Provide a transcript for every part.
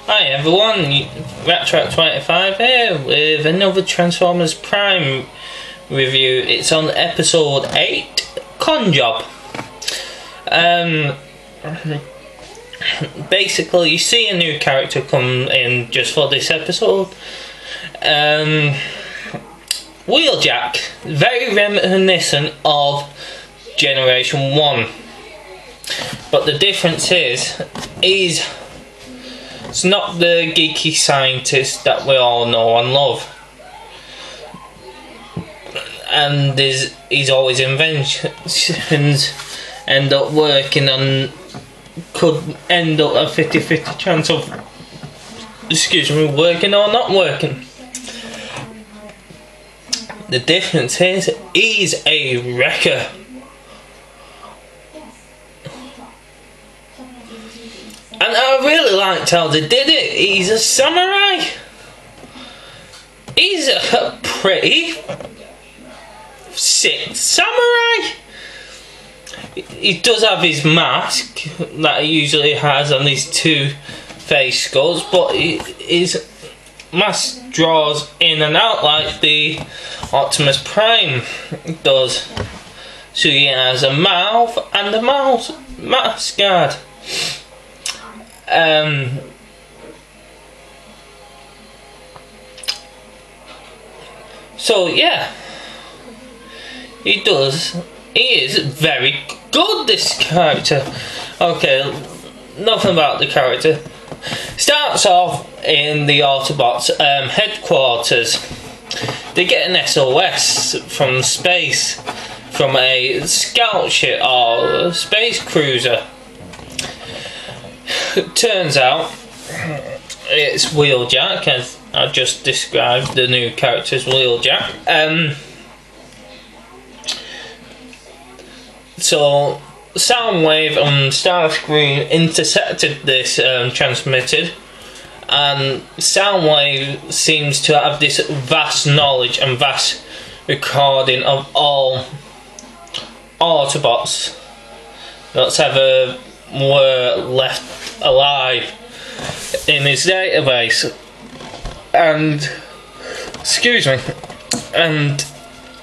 Hi everyone, rattrap25 here with another Transformers Prime review. It's on episode 8, Con Job. Basically you see a new character come in just for this episode. Wheeljack, very reminiscent of Generation 1. But the difference is, he's not the geeky scientist that we all know and love. And his always inventions end up working and could end up a 50-50 chance of, working or not working. The difference is, he's a wrecker. And I really liked how they did it. He's a samurai. He's a pretty sick samurai. He does have his mask that he usually has on his two face skulls, but his mask draws in and out like the Optimus Prime does. So he has a mouth and a mask guard. So yeah, he is very good, this character. Okay, nothing about the character. Starts off in the Autobots headquarters. They get an SOS from space, from a scout ship or a space cruiser. It turns out it's Wheeljack, as I just described the new character's Wheeljack. So Soundwave and Starscream intercepted this transmitted, and Soundwave seems to have this vast knowledge and vast recording of all Autobots that's ever were left alive in his database, and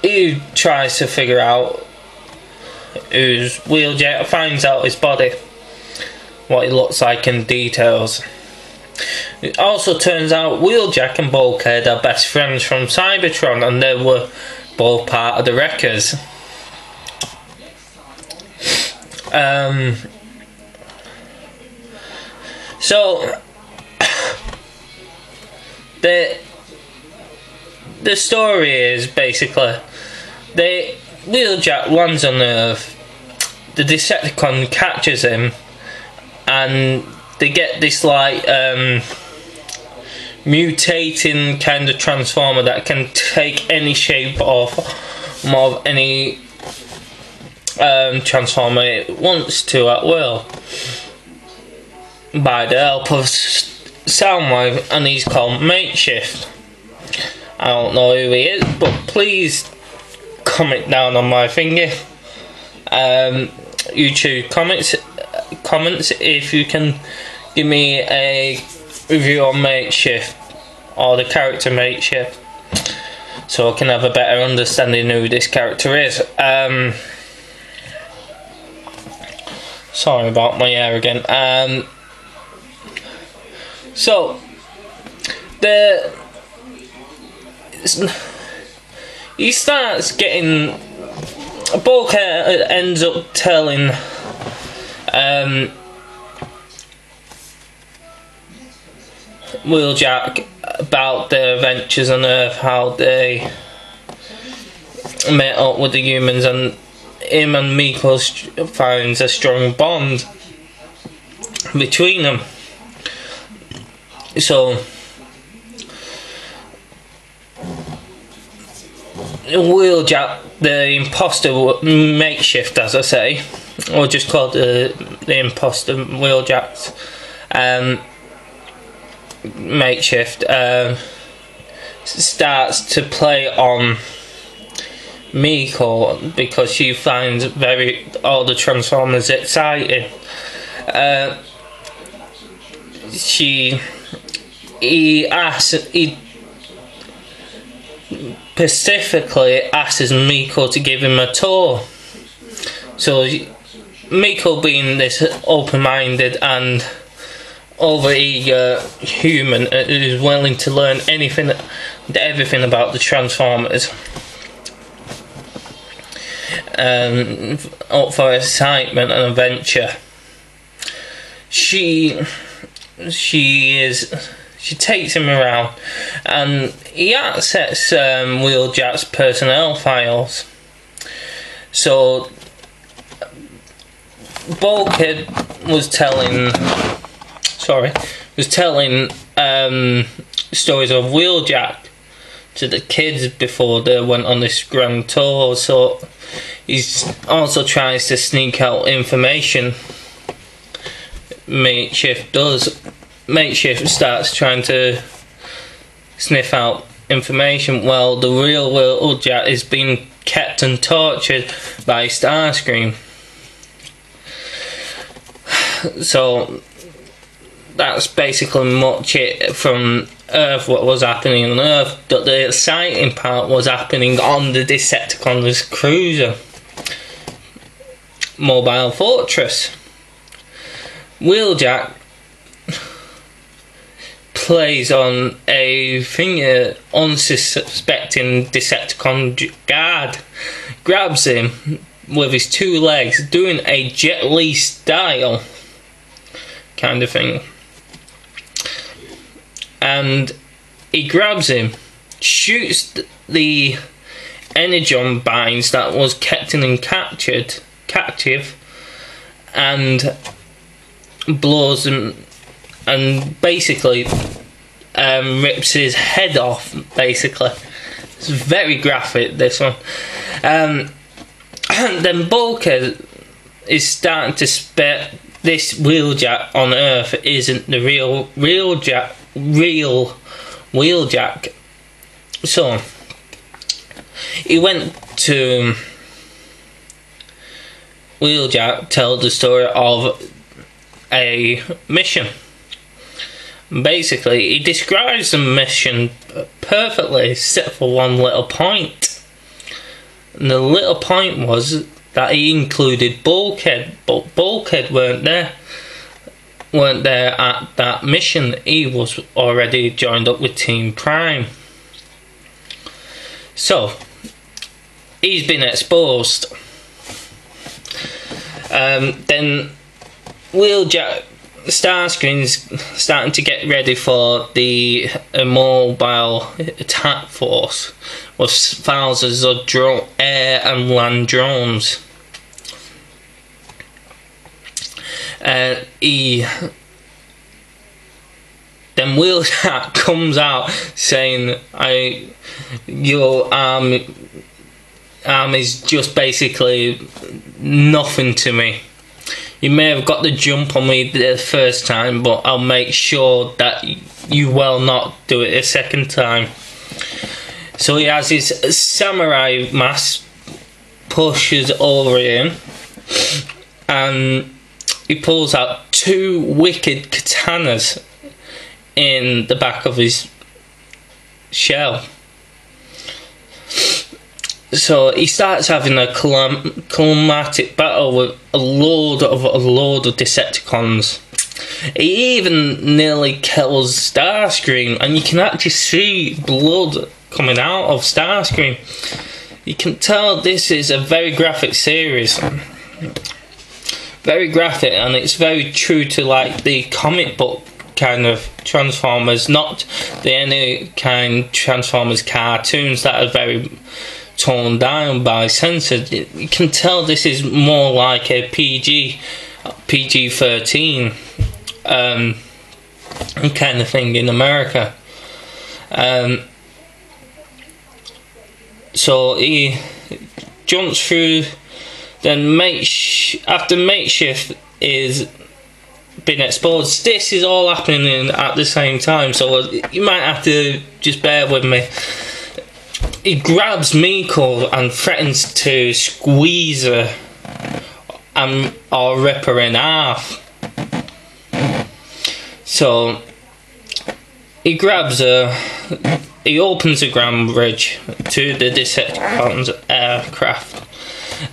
he tries to figure out who's Wheeljack, finds out his body, what he looks like in details. It also turns out Wheeljack and Bulkhead are best friends from Cybertron, and they were both part of the Wreckers. So the story is basically Wheeljack lands on Earth, the Decepticon catches him, and they get this like mutating kind of transformer that can take any shape or form of any transformer it wants to at will, by the help of Soundwave, and he's called Makeshift. I don't know who he is, but please comment down on my thingy. YouTube comments if you can give me a review on Makeshift or the character Makeshift, so I can have a better understanding who this character is. Sorry about my hair again. So he starts getting, Bulkhead ends up telling Wheeljack about their adventures on Earth, how they met up with the humans, and him and Miko finds a strong bond between them. So Wheeljack, the imposter Makeshift, as I say, or just called the imposter Wheeljack's Makeshift, starts to play on Miko because she finds all the Transformers exciting. he specifically asks Miko to give him a tour. So Miko, being this open-minded and over-eager human, is willing to learn anything and everything about the Transformers, up for excitement and adventure. She takes him around, and he accesses Wheeljack's personnel files. So Bulkhead was telling stories of Wheeljack to the kids before they went on this grand tour. So he's also tries to sneak out information. Makeshift starts trying to sniff out information. Well, the real Wheeljack is being kept and tortured by Starscream. So that's basically much it from Earth, what was happening on Earth. But the exciting part was happening on the Decepticons cruiser, Mobile Fortress. Wheeljack plays on a finger, unsuspecting Decepticon guard, grabs him with his two legs, doing a Jet Li style kind of thing, and he grabs him, shoots the energon binds that was kept him captive, and blows him, and basically rips his head off. Basically, it's very graphic, this one. And then Bulkhead is starting to suspect this Wheeljack on Earth isn't the real Wheeljack. So he went to Wheeljack, tell the story of a mission. Basically, he describes the mission perfectly, except for one little point. And the little point was that he included Bulkhead, but Bulkhead weren't there at that mission. He was already joined up with Team Prime. So he's been exposed. Then Wheeljack, Starscream's starting to get ready for the mobile attack force with thousands of air and land drones. Then Wheeljack comes out saying, your arm is just basically nothing to me. You may have got the jump on me the first time, but I'll make sure that you will not do it a second time. So he has his samurai mask, pushes over him, and he pulls out two wicked katanas in the back of his shell. So he starts having a climatic battle with a load of Decepticons. He even nearly kills Starscream, and you can actually see blood coming out of Starscream. You can tell this is a very graphic series. Very graphic, and it's very true to like the comic book kind of Transformers, not the any kind Transformers cartoons that are very toned down by censored. You can tell this is more like a PG-13 kind of thing in America. So he jumps through. Then after Makeshift is been exposed, this is all happening at the same time, so you might have to just bear with me. He grabs Miko and threatens to squeeze her or rip her in half. So he he opens the ground bridge to the Decepticons aircraft,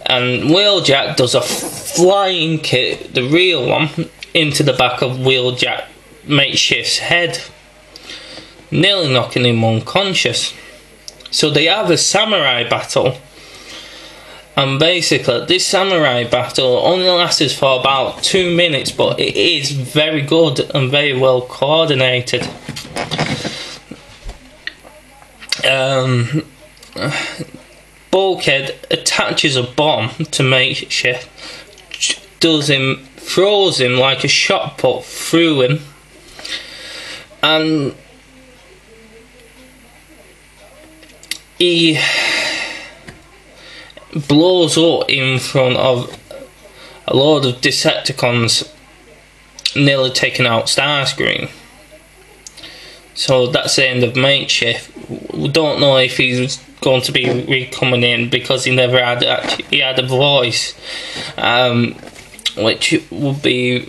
and Wheeljack does a flying kick, the real one, into the back of Wheeljack makeshift's head, nearly knocking him unconscious. So they have a samurai battle, and basically this samurai battle only lasts for about 2 minutes, but it is very good and very well coordinated. Bulkhead attaches a bomb to Makeshift, throws him like a shot put through him, and he blows up in front of a load of Decepticons, nearly taking out Starscream. So that's the end of Makeshift. We don't know if he's going to be coming in, because he never had he had a voice, which would be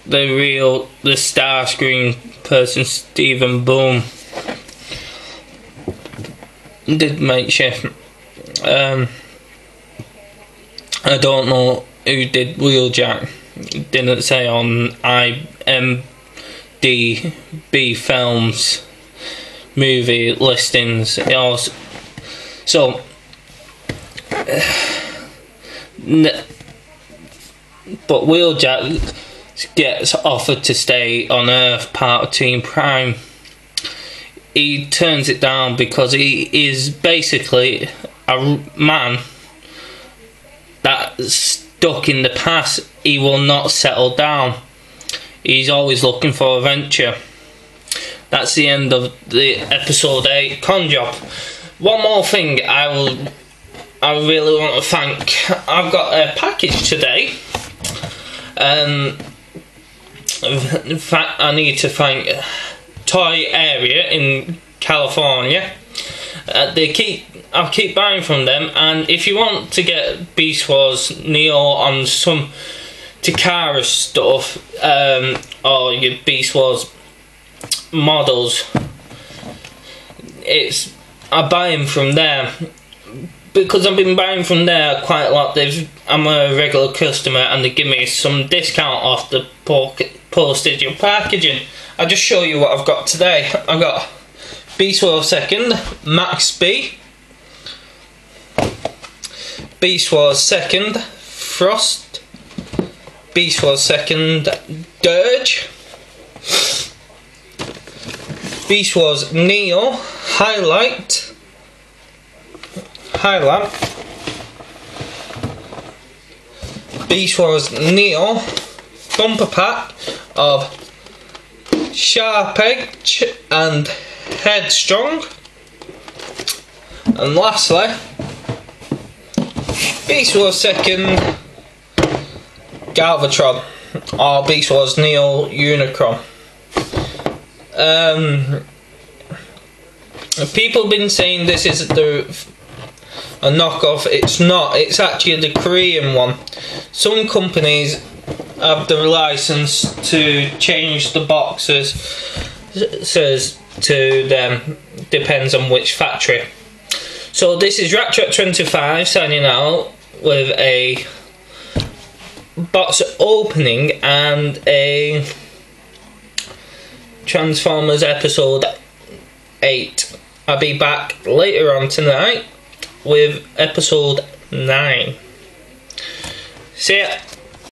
the Starscream person, Stephen Boom, did Makeshift. I don't know who did Wheeljack. It didn't say on IMDb Films movie listings. So but Wheeljack gets offered to stay on Earth, part of Team Prime. He turns it down because he is basically a man that's stuck in the past. He will not settle down. He's always looking for adventure. That's the end of the episode 8 con job. One more thing I really want to thank. I've got a package today. In fact, I need to thank Toy Area in California. I keep buying from them, and if you want to get Beast Wars Neo on some Takara stuff, or your Beast Wars models, I buy them from there, because I've been buying from there quite a lot. I'm a regular customer, and they give me some discount off the postage and packaging. I'll just show you what I've got today. I've got Beast Wars 2nd, Max B, Beast Wars 2nd, Frost, Beast Wars 2nd, Dirge, Beast Wars Neo, Highlight, Beast Wars Neo, bumper pack of Sharp Edge and Headstrong, and lastly Beast Wars 2nd Galvatron, or Beast Wars Neo Unicron. People have been saying this is a knockoff. It's not. It's actually the Korean one. Some companies have the license to change the boxes to them, depends on which factory. So this is rattrap25 signing out with a box opening and a Transformers episode 8. I'll be back later on tonight with episode 9. See ya.